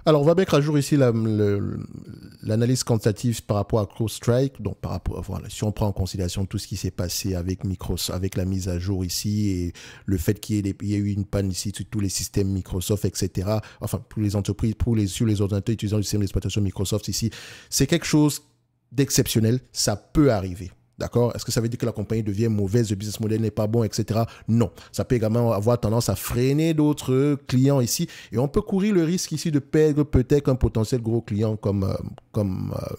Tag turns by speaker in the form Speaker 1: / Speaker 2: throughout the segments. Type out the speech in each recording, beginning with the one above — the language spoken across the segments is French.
Speaker 1: Alors, on va mettre à jour ici l'analyse quantitative par rapport à CrowdStrike. Donc, par rapport, voilà, si on prend en considération tout ce qui s'est passé avec Microsoft, avec la mise à jour ici et le fait il y ait eu une panne ici sur tous les systèmes Microsoft, etc. Enfin, pour les entreprises, sur les ordinateurs utilisant le système d'exploitation Microsoft ici, c'est quelque chose d'exceptionnel. Ça peut arriver. D'accord? Est-ce que ça veut dire que la compagnie devient mauvaise, le business model n'est pas bon, etc.? Non. Ça peut également avoir tendance à freiner d'autres clients ici. Et on peut courir le risque ici de perdre peut-être un potentiel gros client comme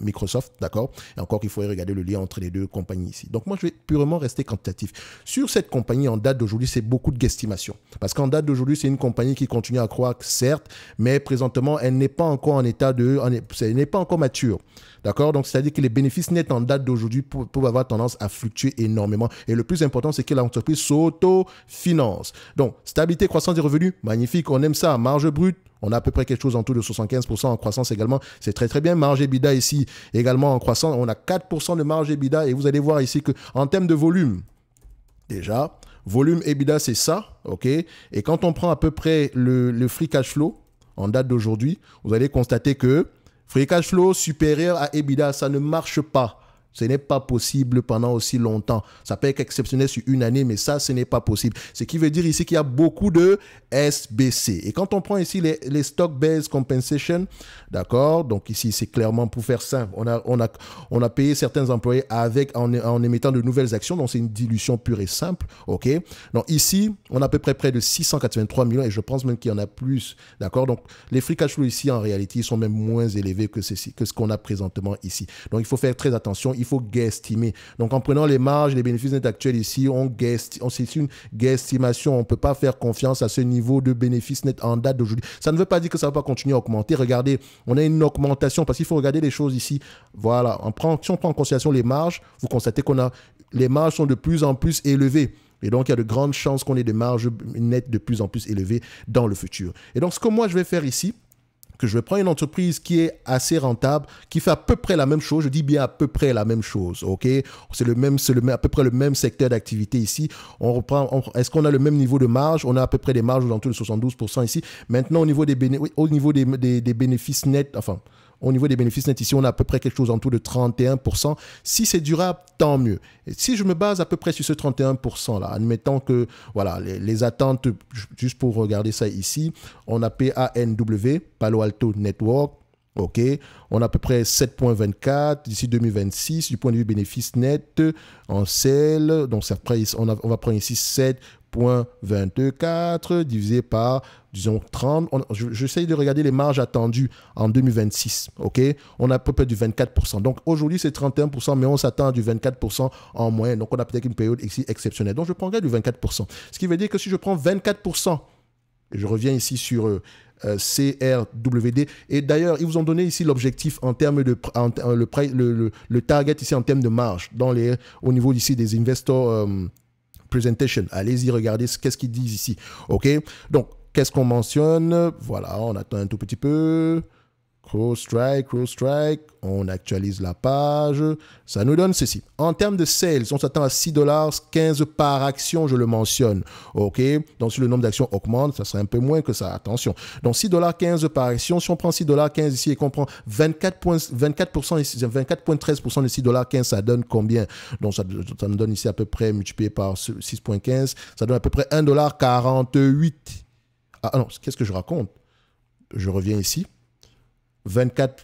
Speaker 1: Microsoft. D'accord? Et encore qu'il faudrait regarder le lien entre les deux compagnies ici. Donc moi, je vais purement rester quantitatif. Sur cette compagnie, en date d'aujourd'hui, c'est beaucoup de guesstimations. Parce qu'en date d'aujourd'hui, c'est une compagnie qui continue à croître, certes, mais présentement, elle n'est pas encore en état de... Elle n'est pas encore mature. D'accord? Donc, c'est-à-dire que les bénéfices nets en date d'aujourd'hui peuvent avoir tendance à fluctuer énormément. Et le plus important, c'est que l'entreprise s'auto-finance. Donc, stabilité, croissance des revenus, magnifique, on aime ça. Marge brute, on a à peu près quelque chose en tout de 75% en croissance également. C'est très, très bien. Marge EBITDA ici, également en croissance, on a 4% de marge EBITDA. Et vous allez voir ici qu'en termes de volume, déjà, volume EBITDA, c'est ça, OK? Et quand on prend à peu près le free cash flow en date d'aujourd'hui, vous allez constater que free cash flow supérieur à EBITDA, ça ne marche pas. Ce n'est pas possible pendant aussi longtemps. Ça peut être exceptionnel sur une année, mais ça, ce n'est pas possible. Ce qui veut dire ici qu'il y a beaucoup de SBC. Et quand on prend ici les stock-based compensation, d'accord, donc ici, c'est clairement pour faire simple. On a payé certains employés en émettant de nouvelles actions, donc c'est une dilution pure et simple, ok. Donc ici, on a à peu près de 683 millions et je pense même qu'il y en a plus, d'accord. Donc les free cash flow ici, en réalité, ils sont même moins élevés que ce qu'on a présentement ici. Donc il faut faire très attention. Il faut guesstimer. Donc, en prenant les marges, les bénéfices nets actuels ici, c'est une guesstimation. On ne peut pas faire confiance à ce niveau de bénéfices nets en date d'aujourd'hui. Ça ne veut pas dire que ça ne va pas continuer à augmenter. Regardez, on a une augmentation parce qu'il faut regarder les choses ici. Voilà. Si on prend en considération les marges, vous constatez les marges sont de plus en plus élevées. Et donc, il y a de grandes chances qu'on ait des marges nettes de plus en plus élevées dans le futur. Et donc, ce que moi, je vais faire ici, que je vais prendre une entreprise qui est assez rentable, qui fait à peu près la même chose, je dis bien à peu près la même chose, ok? C'est à peu près le même secteur d'activité ici. Est-ce qu'on a le même niveau de marge? On a à peu près des marges autour de 72% ici. Maintenant, au niveau des bénéfices nets, enfin, au niveau des bénéfices nets, ici, on a à peu près quelque chose en tout de 31%. Si c'est durable, tant mieux. Et si je me base à peu près sur ce 31%-là, admettons que, voilà, les attentes, juste pour regarder ça ici, on a PANW, Palo Alto Network, OK, on a à peu près 7,24 d'ici 2026 du point de vue bénéfice net en sel. Donc, on va prendre ici 7,24 divisé par, disons, 30. J'essaye de regarder les marges attendues en 2026. OK? On a à peu près du 24%. Donc, aujourd'hui, c'est 31%, mais on s'attend à du 24% en moyenne. Donc, on a peut-être une période ici exceptionnelle. Donc, je prendrai du 24%. Ce qui veut dire que si je prends 24%, et je reviens ici sur CRWD. Et d'ailleurs, ils vous ont donné ici l'objectif en termes de le target ici en termes de marge au niveau ici des investor presentation. Allez-y, regardez qu'est-ce qu'ils disent ici. OK? Donc, qu'est-ce qu'on mentionne? Voilà, on attend un tout petit peu. CrowdStrike, on actualise la page, ça nous donne ceci. En termes de sales, on s'attend à $6,15 par action, je le mentionne. OK? Donc, si le nombre d'actions augmente, ça serait un peu moins que ça. Attention. Donc, $6,15 par action. Si on prend $6,15 ici et qu'on prend 24% ici, 24,13% de $6,15, ça donne combien? Donc, ça nous donne ici à peu près multiplié par 6,15, ça donne à peu près $1,48. Ah non, qu'est-ce que je raconte? Je reviens ici.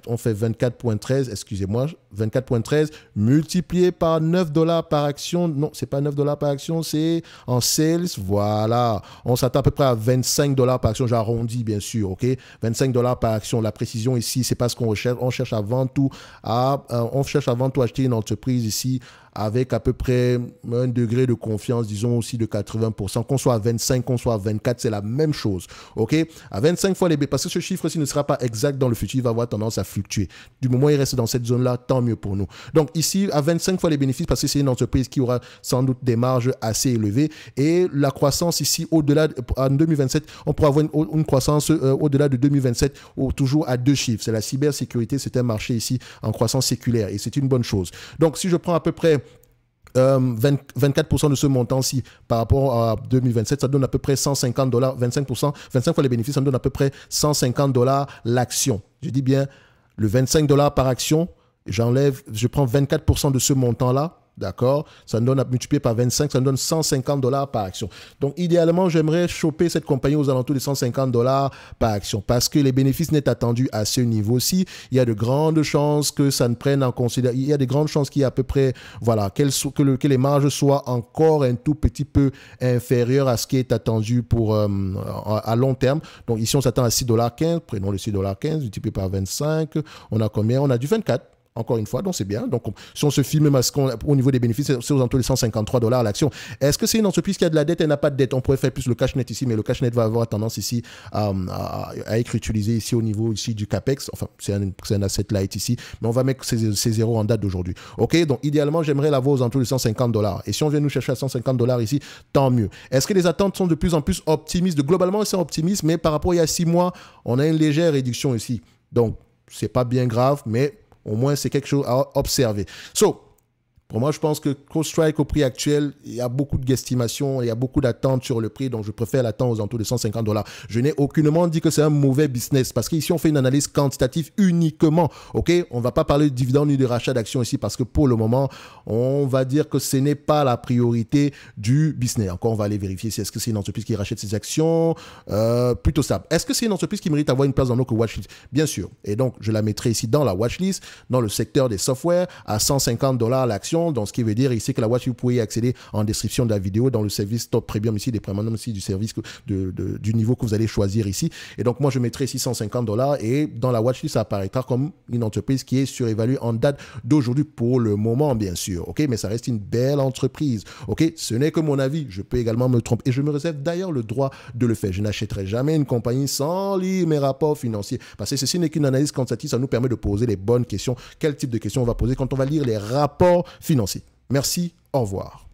Speaker 1: On fait 24,13, excusez-moi, 24,13 multiplié par $9 par action. Non, c'est pas $9 par action, c'est en sales. Voilà. On s'attend à peu près à $25 par action. J'arrondis, bien sûr, OK? $25 par action. La précision ici, c'est pas ce qu'on recherche. On cherche avant tout à acheter une entreprise ici avec à peu près un degré de confiance, disons aussi de 80%. Qu'on soit à 25, qu'on soit à 24, c'est la même chose. OK? À 25 fois les B, parce que ce chiffre-ci ne sera pas exact dans le futur, il va avoir tendance à fluctuer. Du moment où il reste dans cette zone-là, tant mieux pour nous. Donc ici, à 25 fois les bénéfices, parce que c'est une entreprise qui aura sans doute des marges assez élevées. Et la croissance ici, au-delà, en 2027, on pourra avoir une croissance au-delà de 2027, toujours à 2 chiffres. C'est la cybersécurité, c'est un marché ici en croissance séculaire et c'est une bonne chose. Donc si je prends à peu près 24% de ce montant-ci par rapport à 2027, ça donne à peu près $150, 25%, 25 fois les bénéfices, ça donne à peu près $150 l'action. Je dis bien le $25 par action, je prends 24% de ce montant-là. D'accord? Ça me donne à multiplier par 25, ça me donne $150 par action. Donc, idéalement, j'aimerais choper cette compagnie aux alentours de $150 par action parce que les bénéfices nets attendus à ce niveau-ci, il y a de grandes chances que ça ne prenne en considération. Il y a de grandes chances qu'il y ait à peu près, voilà, que les marges soient encore un tout petit peu inférieures à ce qui est attendu pour, à long terme. Donc, ici, on s'attend à $6,15. Prenons le $6,15, multiplié par 25. On a combien? On a du 24. Encore une fois, donc c'est bien. Donc, si on se fie même au niveau des bénéfices, c'est aux alentours de $153 l'action. Est-ce que c'est une entreprise qui a de la dette? Elle n'a pas de dette. On pourrait faire plus le cash net ici, mais le cash net va avoir tendance ici à être utilisé ici au niveau ici du CAPEX. Enfin, c'est un asset light ici, mais on va mettre ces zéros en date d'aujourd'hui. OK? Donc, idéalement, j'aimerais l'avoir aux alentours de $150. Et si on vient nous chercher à $150 ici, tant mieux. Est-ce que les attentes sont de plus en plus optimistes? Globalement, c'est optimiste, mais par rapport à il y a 6 mois, on a une légère réduction ici. Donc, c'est pas bien grave, mais au moins, c'est quelque chose à observer. Pour moi, je pense que CrowdStrike, au prix actuel, il y a beaucoup de guesstimations, il y a beaucoup d'attentes sur le prix, donc je préfère l'attendre aux alentours de $150. Je n'ai aucunement dit que c'est un mauvais business, parce qu'ici, on fait une analyse quantitative uniquement, ok? On ne va pas parler de dividendes ni de rachat d'actions ici, parce que pour le moment, on va dire que ce n'est pas la priorité du business. Encore, on va aller vérifier si est-ce que c'est une entreprise qui rachète ses actions, plutôt stable. Est-ce que c'est une entreprise qui mérite d'avoir une place dans notre watchlist? Bien sûr. Et donc, je la mettrai ici dans la watchlist, dans le secteur des softwares, à $150 l'action. Donc, ce qui veut dire ici que la watch, vous pouvez y accéder en description de la vidéo dans le service Top Premium ici, des premium ici du service du niveau que vous allez choisir ici. Et donc, moi, je mettrai ici $150 et dans la watchlist, ça apparaîtra comme une entreprise qui est surévaluée en date d'aujourd'hui pour le moment, bien sûr. OK? Mais ça reste une belle entreprise. OK? Ce n'est que mon avis. Je peux également me tromper et je me réserve d'ailleurs le droit de le faire. Je n'achèterai jamais une compagnie sans lire mes rapports financiers parce que ceci n'est qu'une analyse quantitative. Ça nous permet de poser les bonnes questions. Quel type de questions on va poser quand on va lire les rapports financiers. Merci, au revoir.